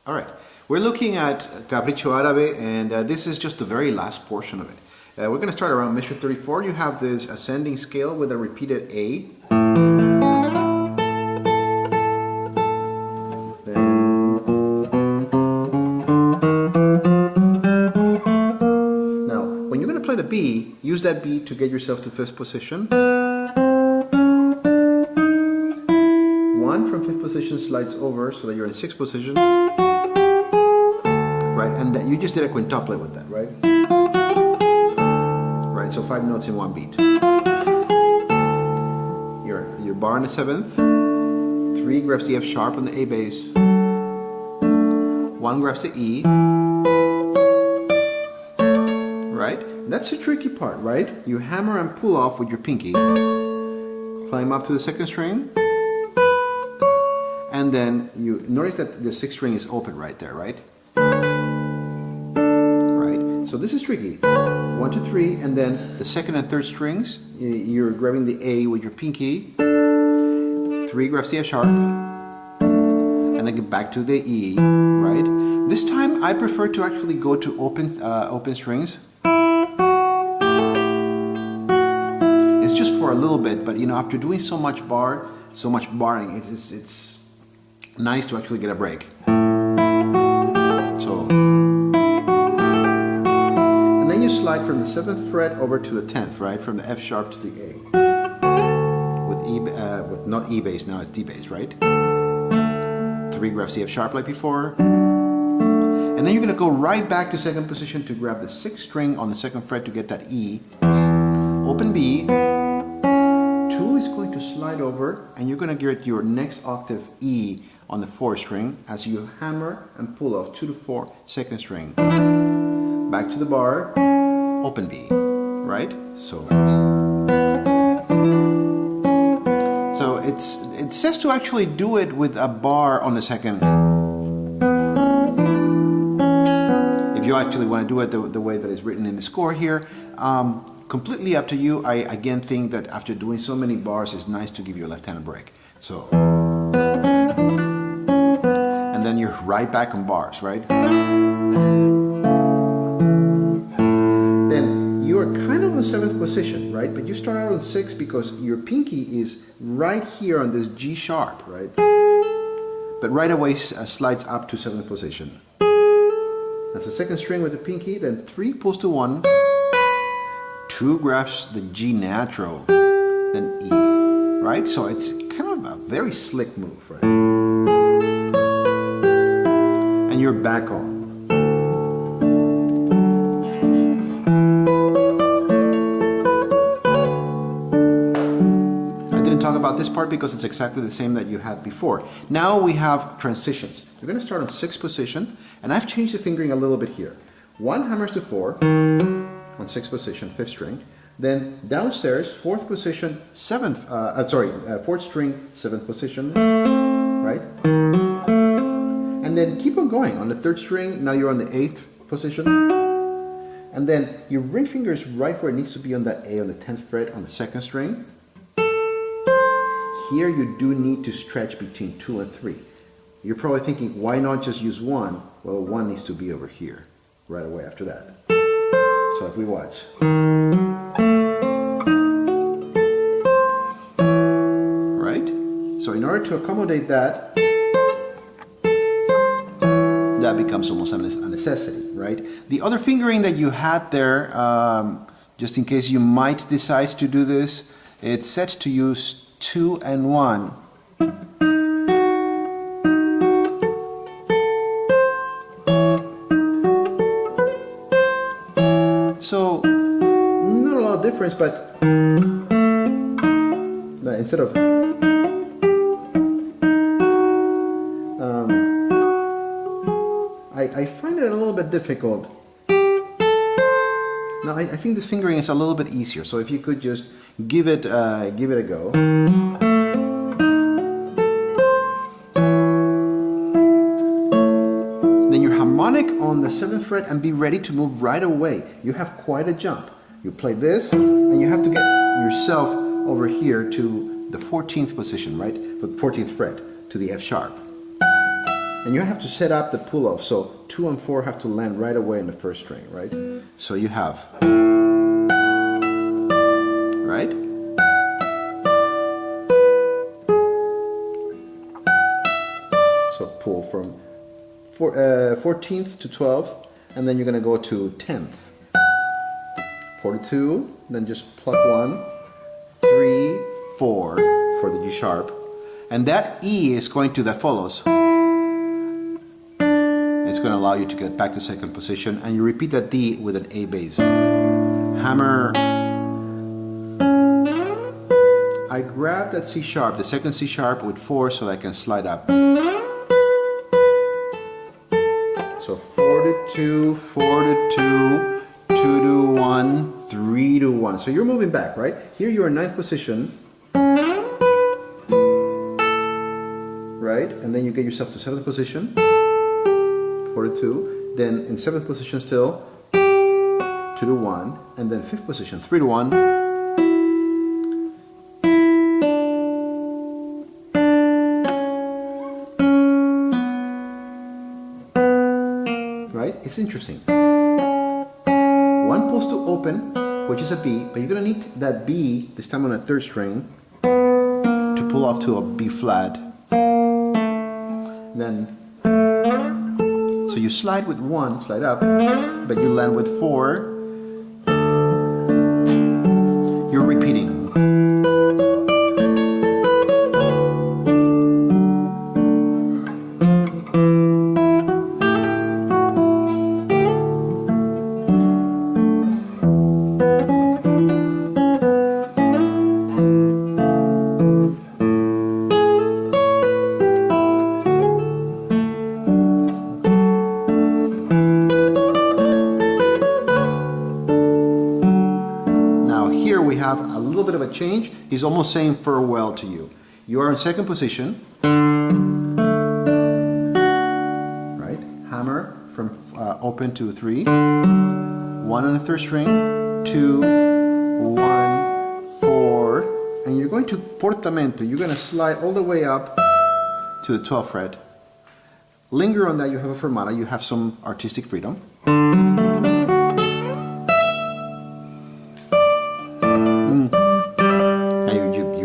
All right, we're looking at Capricho Arabe, and this is just the very last portion of it. We're going to start around measure 34. You have this ascending scale with a repeated A. Now, when you're going to play the B, use that B to get yourself to fifth position. One from fifth position slides over so that you're in sixth position. Right, and you just did a quintuplet with that, right? Right, so 5 notes in one beat. Your bar on the seventh, 3 grabs the F sharp on the A bass, 1 grabs the E, right? And that's the tricky part, right? You hammer and pull off with your pinky, climb up to the second string, and then you notice that the sixth string is open right there, right? So this is tricky. 1, 2, 3, and then the second and third strings, you're grabbing the A with your pinky, 3 grabs the F sharp, and then get back to the E, right? This time I prefer to actually go to open strings. It's just for a little bit, but you know, after doing so much barring, it's nice to actually get a break. So. You slide from the 7th fret over to the 10th, right? From the F sharp to the A. With not E bass, now it's D bass, right? 3 grabs the F sharp like before. And then you're going to go right back to second position to grab the 6th string on the 2nd fret to get that E. Open B. 2 is going to slide over, and you're going to get your next octave E on the 4th string as you hammer and pull off 2 to 4 2nd string. Back to the bar, open B, right? So it says to actually do it with a bar on the second. If you actually want to do it the way that is written in the score here, completely up to you. I again think that after doing so many bars, it's nice to give your left hand a break. So, and then you're right back on bars, right? Kind of in 7th position, right? But you start out on 6th because your pinky is right here on this G sharp, right? But right away slides up to 7th position. That's the 2nd string with the pinky, then 3 pulls to 1, 2 grabs the G natural, then E, right? So it's kind of a very slick move, right? And you're back on. Talk about this part because it's exactly the same that you had before. Now we have transitions. You're going to start on 6th position, and I've changed the fingering a little bit here. 1 hammers to 4 on 6th position, 5th string. Then downstairs, 4th position, 4th string, 7th position, right? And then keep on going on the 3rd string. Now you're on the 8th position. And then your ring finger is right where it needs to be on that A on the 10th fret on the 2nd string. Here you do need to stretch between 2 and 3. You're probably thinking, why not just use 1? Well, 1 needs to be over here, right away after that. So if we watch. Right? So in order to accommodate that, that becomes almost a necessity, right? The other fingering that you had there, just in case you might decide to do this, it's set to use 2 and 1. So, not a lot of difference, but instead of I find it a little bit difficult. Now I think this fingering is a little bit easier, so if you could just give it a go. Then your harmonic on the 7th fret and be ready to move right away. You have quite a jump. You play this and you have to get yourself over here to the 14th position, right? For the 14th fret to the F sharp. And you have to set up the pull-off, so 2 and 4 have to land right away in the first string, right? So you have, right? So pull from 14th to 12th, and then you're going to go to 10th. 4 to 2, then just pluck 1, 3, 4 for the G sharp. And that E is going to, that follows. It's going to allow you to get back to second position, and you repeat that D with an A bass. Hammer. I grab that C sharp, the second C sharp with 4 so that I can slide up. So 4 to 2, 4 to 2, 2 to 1, 3 to 1. So you're moving back, right? Here you're in 9th position. Right? And then you get yourself to 7th position. 4 to 2. Then in 7th position still. 2 to 1. And then 5th position. 3 to 1. Right? It's interesting. One pulls to open, which is a B, but you're going to need that B, this time on a 3rd string, to pull off to a B flat. Then, so you slide with 1, slide up, but you land with 4. You're repeating. A little bit of a change. He's almost saying farewell to you. You are in 2nd position, right? Hammer from open to 3, 1 on the 3rd string, 2, 1, 4, and you're going to portamento. You're going to slide all the way up to the 12th fret. Linger on that. You have a fermata. You have some artistic freedom.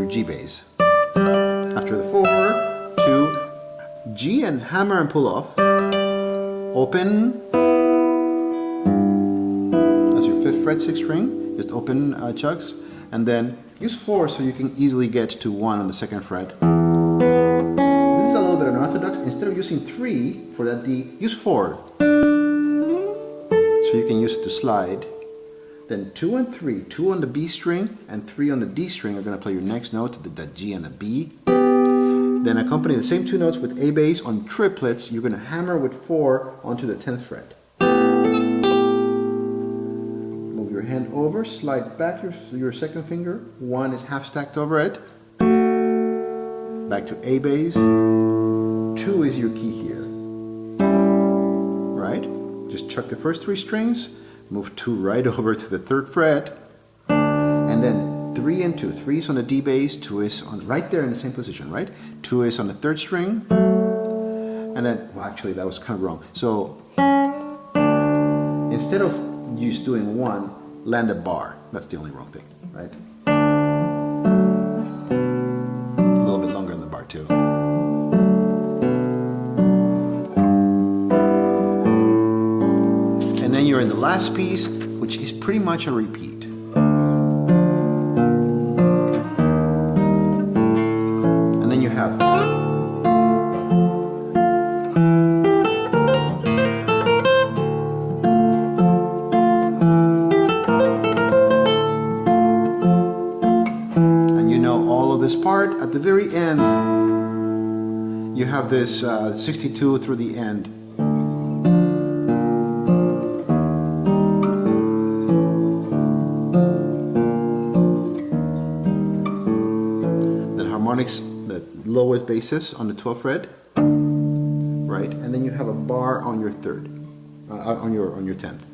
G bass. After the 4, 2, G and hammer and pull off. Open. That's your 5th fret, 6th string. Just open chugs, and then use 4 so you can easily get to 1 on the 2nd fret. This is a little bit unorthodox. Instead of using 3 for that D, use 4. So you can use it to slide. Then 2 and 3, 2 on the B string and 3 on the D string are going to play your next note, the G and the B. Then accompany the same 2 notes with A bass on triplets. You're going to hammer with 4 onto the 10th fret. Move your hand over, slide back your 2nd finger. 1 is half stacked over it. Back to A bass. 2 is your key here. Right? Just chuck the first 3 strings. Move 2 right over to the 3rd fret, and then 3 and 2. 3 is on the D bass, 2 is on right there in the same position, right? 2 is on the 3rd string, and then, well, actually that was kind of wrong. So instead of just doing 1, land a bar. That's the only wrong thing, right? A little bit longer on the bar too. And then you're in the last piece, which is pretty much a repeat. And then you have and you know all of this part. At the very end, you have this 62 through the end. The lowest basis on the 12th fret, right? And then you have a bar on your 3rd, on your 10th.